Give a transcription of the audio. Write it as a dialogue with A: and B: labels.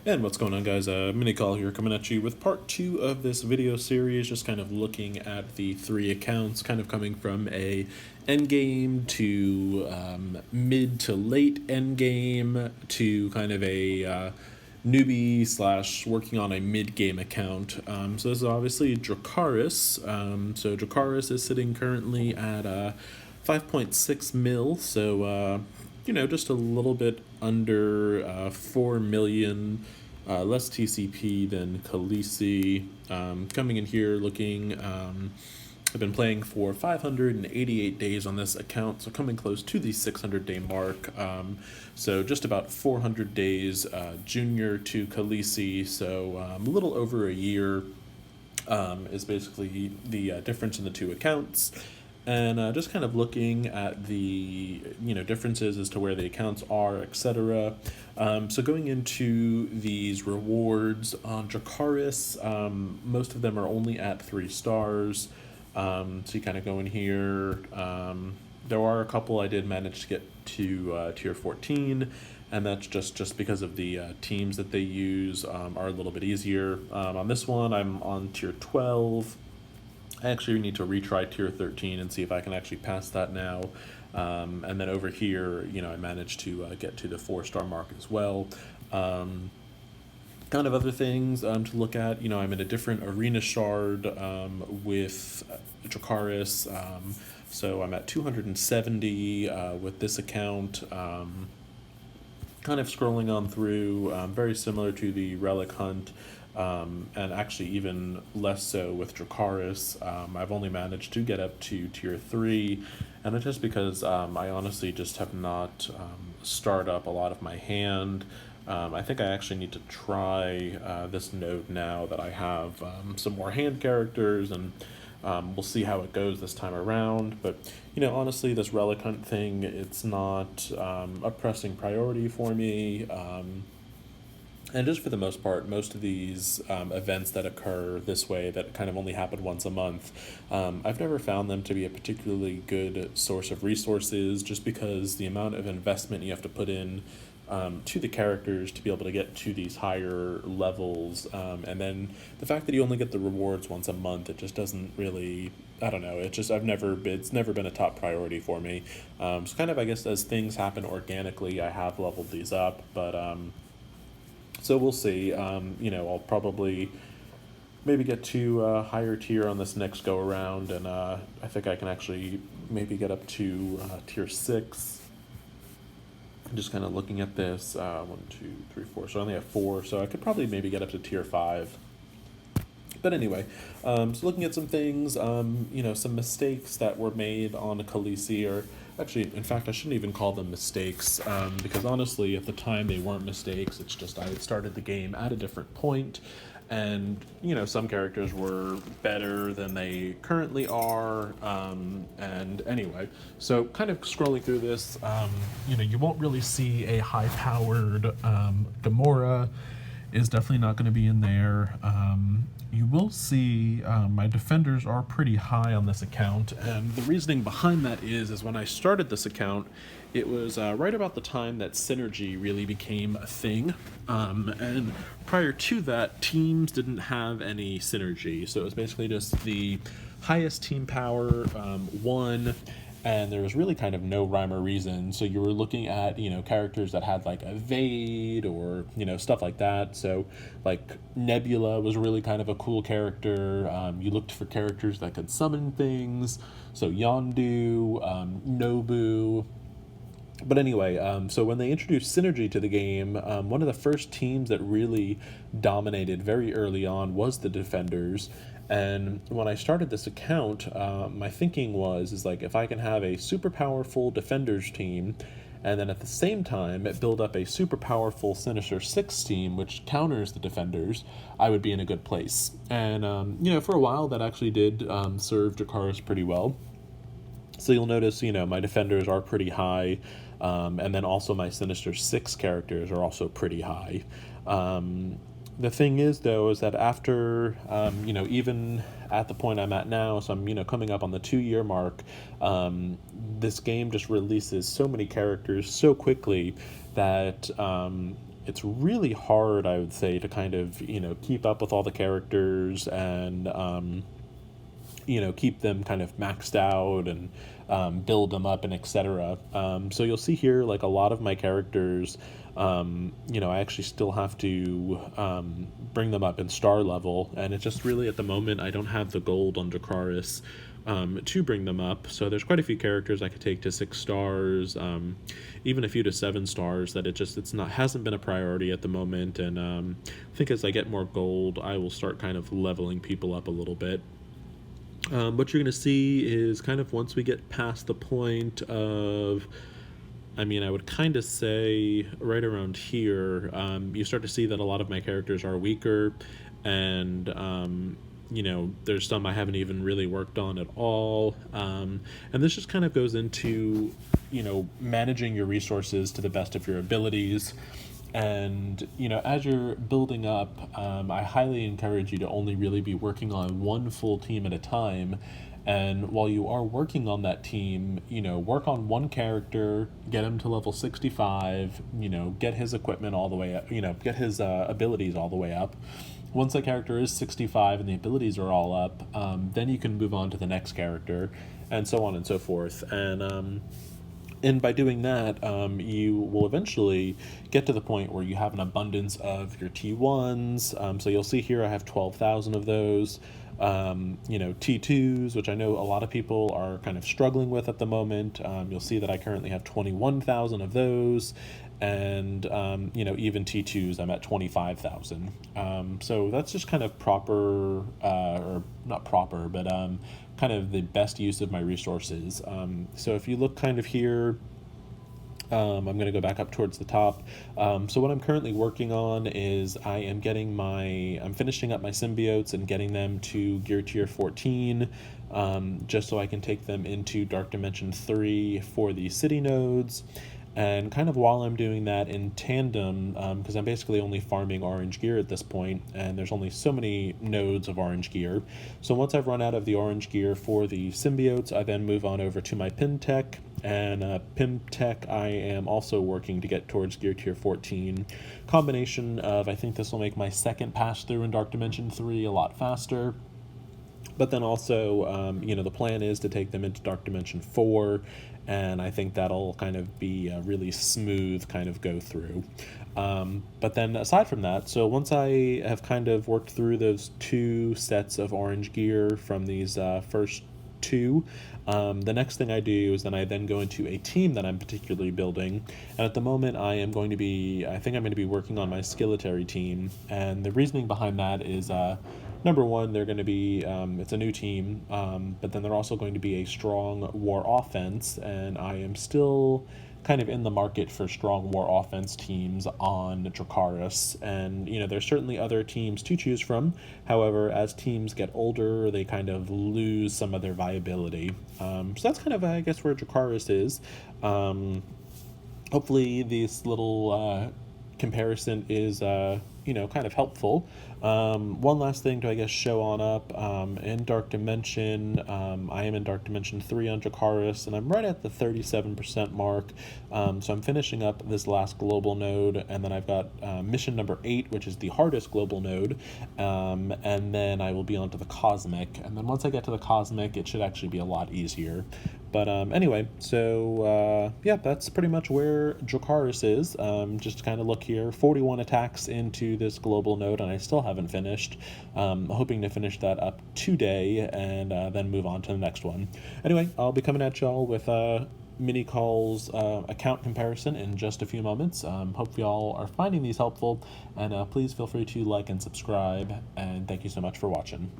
A: And what's going on, guys? Mini call here coming at you with part 2 of this video series, just kind of looking at the 3 accounts, kind of coming from a endgame to mid to late endgame to kind of a newbie slash working on a mid-game account. So this is obviously Dracarys. So Dracarys is sitting currently at 5.6 mil, so just a little bit under 4 million, less TCP than Khaleesi. Coming in here looking, I've been playing for 588 days on this account, so coming close to the 600-day mark. So just about 400 days junior to Khaleesi, so a little over a year is basically the difference in the two accounts. And just kind of looking at the differences as to where the accounts are, etc. So going into these rewards on Dracarys, most of them are only at 3 stars. So you kind of go in here. There are a couple I did manage to get to tier 14, and that's just because of the teams that they use are a little bit easier. On this one, I'm on tier 12. I actually need to retry tier 13 and see if I can actually pass that now. And then over here, I managed to get to the 4-star mark as well. Kind of other things to look at. I'm in a different arena shard with Dracarys. So I'm at 270 with this account. Kind of scrolling on through, very similar to the Relic Hunt. And actually even less so with Dracarys. I've only managed to get up to tier 3, and it's just because I honestly just have not started up a lot of my hand. I think I actually need to try this node now that I have some more hand characters, and we'll see how it goes this time around. But honestly, this Relic Hunt thing, it's not a pressing priority for me. And just for the most part, most of these events that occur this way that kind of only happen once a month, I've never found them to be a particularly good source of resources, just because the amount of investment you have to put in to the characters to be able to get to these higher levels, and then the fact that you only get the rewards once a month, it just doesn't really, I don't know, it's never been a top priority for me. So kind of, I guess, as things happen organically, I have leveled these up, but so we'll see. I'll probably maybe get to a higher tier on this next go around, and I think I can actually maybe get up to tier 6. I'm just kind of looking at this. 1, 2, 3, 4. So I only have 4, so I could probably maybe get up to tier 5. But anyway, so looking at some things, some mistakes that were made on Khaleesi, or actually, in fact, I shouldn't even call them mistakes, because honestly, at the time, they weren't mistakes. It's just I had started the game at a different point, and, some characters were better than they currently are, and anyway, so kind of scrolling through this, you won't really see a high-powered Gamora is definitely not going to be in there. You will see my defenders are pretty high on this account, and the reasoning behind that is when I started this account, it was right about the time that synergy really became a thing, and prior to that, teams didn't have any synergy, so it was basically just the highest team power won, and there was really kind of no rhyme or reason. So you were looking at, characters that had like evade or, stuff like that. So like Nebula was really kind of a cool character. You looked for characters that could summon things. So Yondu, Nobu. But anyway, so when they introduced Synergy to the game, one of the first teams that really dominated very early on was the Defenders. And when I started this account, my thinking is like, if I can have a super powerful Defenders team, and then at the same time build up a super powerful Sinister Six team, which counters the Defenders, I would be in a good place. And, for a while that actually did serve Dracarys pretty well. So you'll notice, my defenders are pretty high, and then also my Sinister Six characters are also pretty high. The thing is, though, is that after, even at the point I'm at now, so I'm, coming up on the 2-year mark, this game just releases so many characters so quickly that it's really hard, I would say, to kind of, keep up with all the characters and, keep them kind of maxed out and build them up and etc. So you'll see here, like, a lot of my characters, I actually still have to bring them up in star level, and it's just really at the moment I don't have the gold on Dracarys to bring them up. So there's quite a few characters I could take to 6 stars, even a few to 7 stars, that it's not hasn't been a priority at the moment. And I think as I get more gold, I will start kind of leveling people up a little bit. What you're going to see is kind of once we get past the point of, I would kind of say right around here, you start to see that a lot of my characters are weaker, and there's some I haven't even really worked on at all. And this just kind of goes into, managing your resources to the best of your abilities. And, as you're building up, I highly encourage you to only really be working on one full team at a time. And while you are working on that team, work on one character, get him to level 65, get his equipment all the way up, get his abilities all the way up. Once the character is 65 and the abilities are all up, then you can move on to the next character, and so on and so forth. And by doing that, you will eventually get to the point where you have an abundance of your T1s. So you'll see here I have 12,000 of those. T2s, which I know a lot of people are kind of struggling with at the moment. You'll see that I currently have 21,000 of those. And, even T2s, I'm at 25,000. So that's just kind of proper, or not proper, but kind of the best use of my resources. So if you look kind of here, I'm going to go back up towards the top. So what I'm currently working on is I'm finishing up my symbiotes and getting them to gear tier 14, just so I can take them into Dark Dimension 3 for the city nodes. And kind of while I'm doing that in tandem, because I'm basically only farming orange gear at this point, and there's only so many nodes of orange gear. So once I've run out of the orange gear for the symbiotes, I then move on over to my Pim Tech. And Pim Tech, I am also working to get towards gear tier 14. Combination of, I think this will make my second pass through in Dark Dimension 3 a lot faster. But then also, the plan is to take them into Dark Dimension 4, and I think that'll kind of be a really smooth kind of go through. But then aside from that, so once I have kind of worked through those 2 sets of orange gear from these first 2, the next thing I do is I then go into a team that I'm particularly building. And at the moment I think I'm going to be working on my Skilletary team. And the reasoning behind that is, number one, they're going to be, it's a new team, but then they're also going to be a strong war offense, and I am still kind of in the market for strong war offense teams on Dracarys. And, there's certainly other teams to choose from. However, as teams get older, they kind of lose some of their viability. So that's kind of, I guess, where Dracarys is. Hopefully this little comparison is, kind of helpful. One last thing to, I guess, show on up, in Dark Dimension, I am in Dark Dimension 3 on Dracarys, and I'm right at the 37% mark. So I'm finishing up this last global node, and then I've got mission number 8, which is the hardest global node, and then I will be on to the Cosmic, and then once I get to the Cosmic, it should actually be a lot easier. But anyway, so yeah, that's pretty much where Dracarys is. Just to kind of look here, 41 attacks into this global node, and I still haven't finished. Hoping to finish that up today, and then move on to the next one. Anyway, I'll be coming at y'all with mini calls account comparison in just a few moments. Hope y'all are finding these helpful, and please feel free to like and subscribe, and thank you so much for watching.